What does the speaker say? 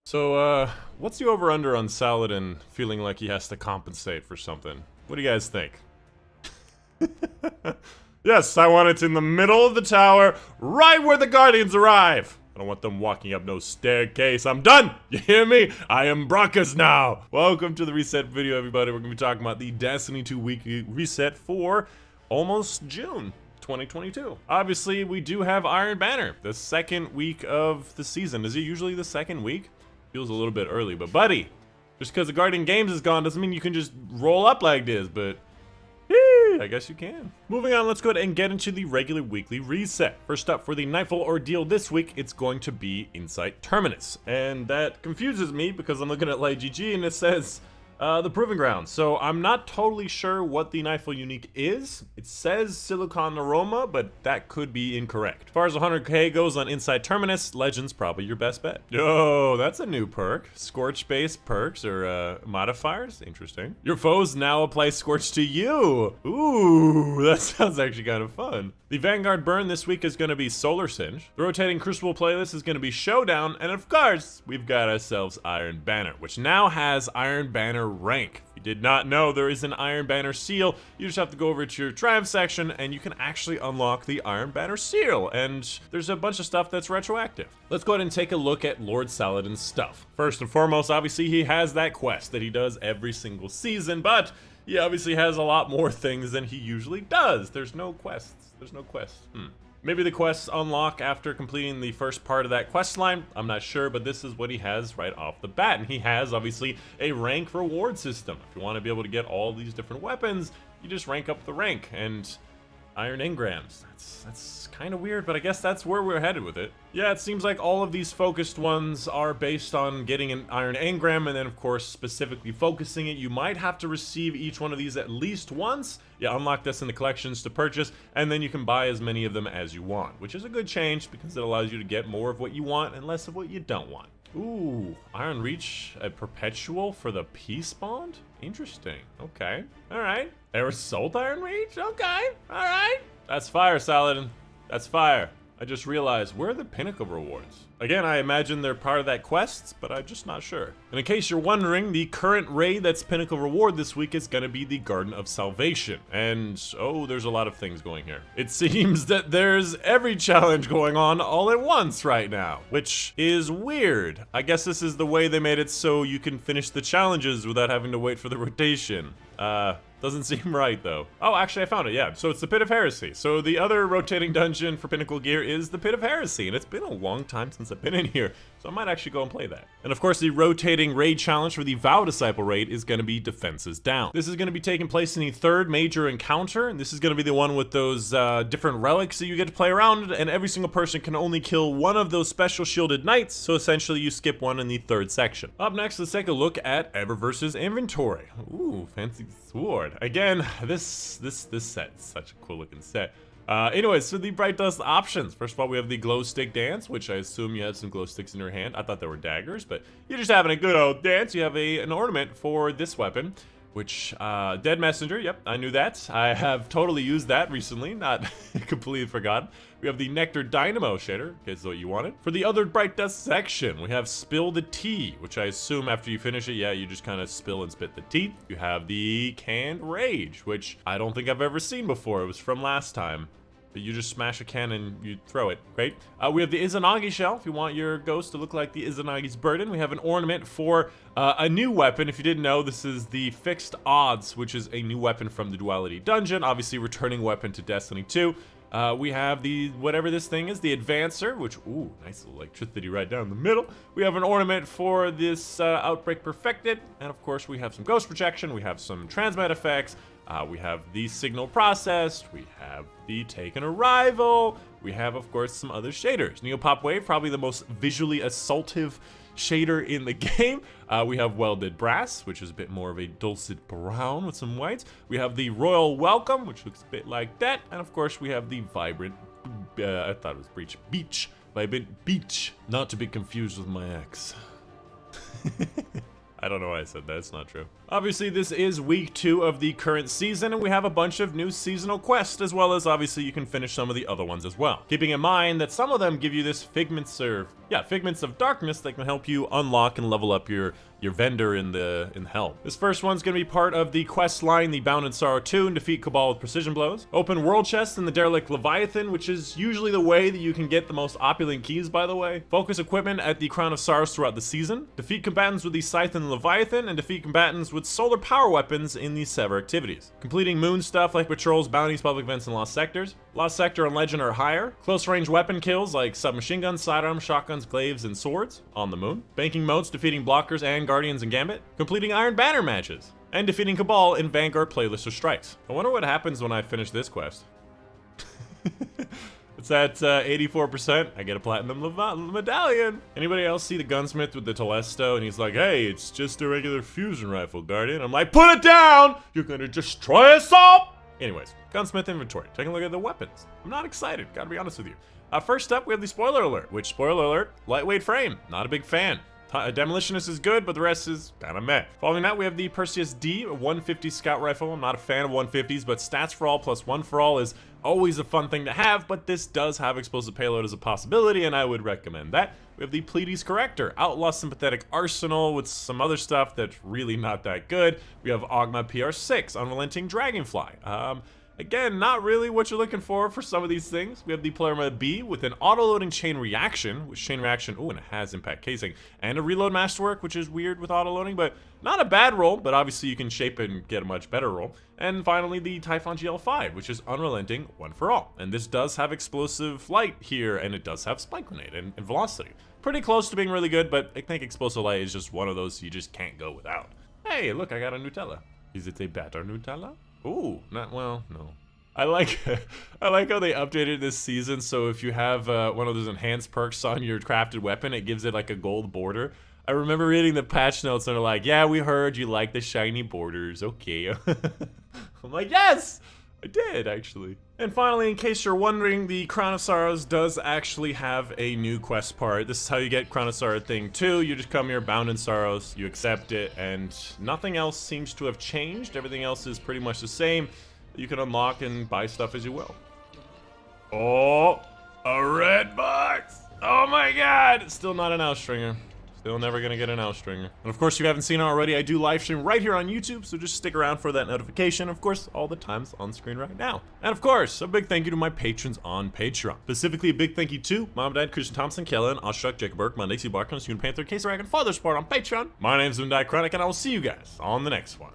So, what's the over-under on Saladin feeling like he has to compensate for something? What do you guys think? Yes, I want it in the middle of the tower, right where the Guardians arrive! I don't want them walking up no staircase. I'm done! You hear me? I am Brockus now! Welcome to the reset video, everybody. We're gonna be talking about the Destiny 2 weekly reset for almost June 2022. Obviously, we do have Iron Banner, the second week of the season. Is it usually the second week? Feels a little bit early, but buddy, just because the Guardian Games is gone doesn't mean you can just roll up like this, but I guess you can. Moving on, let's go ahead and get into the regular weekly reset. First up, for the Nightfall Ordeal this week, it's going to be Insight Terminus. And that confuses me because I'm looking at Light GG and it says the Proving Ground. So I'm not totally sure what the Nightfall unique is. It says Silicon Aroma, but that could be incorrect. As far as 100k goes on Insight Terminus, Legend's probably your best bet. Oh, that's a new perk. Scorch-based perks or modifiers. Interesting. Your foes now apply Scorch to you. Ooh, that sounds actually kind of fun. The Vanguard Burn this week is going to be Solar Singe. The rotating Crucible playlist is going to be Showdown. And of course, we've got ourselves Iron Banner, which now has Iron Banner rank. If you did not know, there is an Iron Banner seal. You just have to go over to your Triumph section and you can actually unlock the Iron Banner seal. And there's a bunch of stuff that's retroactive. Let's go ahead and take a look at Lord Saladin's stuff. First and foremost, obviously, he has that quest that he does every single season, but he obviously has a lot more things than he usually does. There's no quests. There's no quests. Maybe the quests unlock after completing the first part of that quest line. I'm not sure, but this is what he has right off the bat. And he has, obviously, a rank reward system. If you want to be able to get all these different weapons, you just rank up the rank. And Iron Engrams. That's kind of weird, but I guess that's where we're headed with it. Yeah, it seems like all of these focused ones are based on getting an Iron Engram, and then of course specifically focusing it. You might have to receive each one of these at least once. Yeah, unlock this in the collections to purchase, and then you can buy as many of them as you want, which is a good change because it allows you to get more of what you want and less of what you don't want. Ooh, Iron Reach, a perpetual for the peace bond? Interesting. Okay. Alright. Assault Iron Reach? Okay. Alright. That's fire, Saladin. That's fire. I just realized, where are the pinnacle rewards? Again, I imagine they're part of that quest, but I'm just not sure. And in case you're wondering, the current raid that's pinnacle reward this week is gonna be the Garden of Salvation. And, oh, there's a lot of things going here. It seems that there's every challenge going on all at once right now, which is weird. I guess this is the way they made it so you can finish the challenges without having to wait for the rotation. Doesn't seem right, though. Oh, actually, I found it, yeah. So it's the Pit of Heresy. So the other rotating dungeon for Pinnacle Gear is the Pit of Heresy, and it's been a long time since I've been in here, so I might actually go and play that. And of course, the rotating raid challenge for the Vow Disciple raid is going to be Defenses Down. This is going to be taking place in the third major encounter, and this is going to be the one with those different relics that you get to play around, and every single person can only kill one of those special shielded knights, so essentially you skip one in the third section. Up next, let's take a look at Eververse's inventory. Ooh, fancy sword. Again, this set is such a cool looking set. Anyways, so the Bright Dust options. First of all, we have the Glow Stick Dance, which I assume you have some glow sticks in your hand. I thought they were daggers, but you're just having a good old dance. You have an ornament for this weapon, which, Dead Messenger, yep, I knew that. I have totally used that recently, not completely forgotten. We have the Nectar Dynamo shader, in case that's what you wanted. For the other Bright Dust section, we have Spill the Tea, which I assume after you finish it, yeah, you just kind of spill and spit the tea. You have the Canned Rage, which I don't think I've ever seen before. It was from last time. But you just smash a can and you throw it. Great. We have the Izanagi shell, if you want your ghost to look like the Izanagi's burden. We have an ornament for a new weapon. If you didn't know, this is the Fixed Odds, which is a new weapon from the Duality Dungeon. Obviously, returning weapon to Destiny 2. We have the, whatever this thing is, the Advancer, which, ooh, nice little electricity right down the middle. We have an ornament for this Outbreak Perfected. And of course, we have some ghost protection. We have some transmat effects. We have the Signal Processed. We have the Taken Arrival. We have, of course, some other shaders. Neopop Wave, probably the most visually assaultive shader in the game. We have Welded Brass, which is a bit more of a dulcet brown with some whites. We have the Royal Welcome, which looks a bit like that. And of course, we have the Vibrant, I thought it was Beach. Vibrant Beach, not to be confused with my ex. I don't know why I said that, it's not true. Obviously, this is week 2 of the current season, and we have a bunch of new seasonal quests, as well as obviously you can finish some of the other ones as well. Keeping in mind that some of them give you this figments of darkness that can help you unlock and level up your vendor in the hell. This first one's gonna be part of the quest line, the Bound in Sorrow 2, and defeat Cabal with precision blows. Open world chest in the Derelict Leviathan, which is usually the way that you can get the most opulent keys, by the way. Focus equipment at the Crown of Sorrows throughout the season. Defeat combatants with the Scythe and Leviathan, and defeat combatants with solar power weapons in the Sever activities. Completing moon stuff like patrols, bounties, public events, and lost sectors. Lost sector and legend are higher. Close range weapon kills like submachine guns, sidearms, shotguns, glaives, and swords on the moon. Banking modes, defeating blockers and guardians and gambit. Completing Iron Banner matches. And defeating Cabal in Vanguard playlists or strikes. I wonder what happens when I finish this quest. It's at 84%. I get a platinum medallion. Anybody else see the gunsmith with the Telesto? And he's like, hey, it's just a regular fusion rifle, Guardian. I'm like, put it down! You're gonna destroy us all! Anyways, gunsmith inventory. Taking a look at the weapons. I'm not excited, gotta be honest with you. First up, we have the spoiler alert, which, spoiler alert, lightweight frame. Not a big fan. Demolitionist is good, but the rest is kinda meh. Following that, we have the Perseus D, a 150 scout rifle. I'm not a fan of 150s, but stats for all plus 1 for all is always a fun thing to have, but this does have explosive payload as a possibility, and I would recommend that. We have the Pleiades Corrector, Outlaw Sympathetic Arsenal with some other stuff that's really not that good. We have Ogma PR6, Unrelenting Dragonfly. Again, not really what you're looking for some of these things. We have the Palindrome B with an auto-loading chain reaction, which chain reaction, and it has impact casing, and a reload masterwork, which is weird with auto-loading, but not a bad roll, but obviously you can shape it and get a much better roll. And finally, the Typhon GL5, which is unrelenting, 1 for all. And this does have explosive light here, and it does have spike grenade and velocity. Pretty close to being really good, but I think explosive light is just one of those you just can't go without. Hey, look, I got a Nutella. Is it a better Nutella? Ooh, not well, no. I like how they updated this season, so if you have one of those enhanced perks on your crafted weapon, it gives it like a gold border. I remember reading the patch notes and they're like, yeah, we heard you like the shiny borders, okay. I'm like, yes! I did, actually. And finally, in case you're wondering, the Crown of Sorrows does actually have a new quest part. This is how you get Crown of Sorrow thing 2. You just come here, Bound in Sorrows, you accept it, and nothing else seems to have changed. Everything else is pretty much the same. You can unlock and buy stuff as you will. Oh, a red box! Oh my god! It's still not an Outstringer. Still never gonna get an Outstringer. And of course, if you haven't seen it already, I do live stream right here on YouTube, so just stick around for that notification. Of course, all the times on screen right now. And of course, a big thank you to my patrons on Patreon. Specifically, a big thank you to Mom, Dad, Christian Thompson, Kellen, Oshuk, Jacob Burke, Monday, C. Barkman, Student Panther, Case Rag, and Father Sport on Patreon. My name's Dychronic, and I will see you guys on the next one.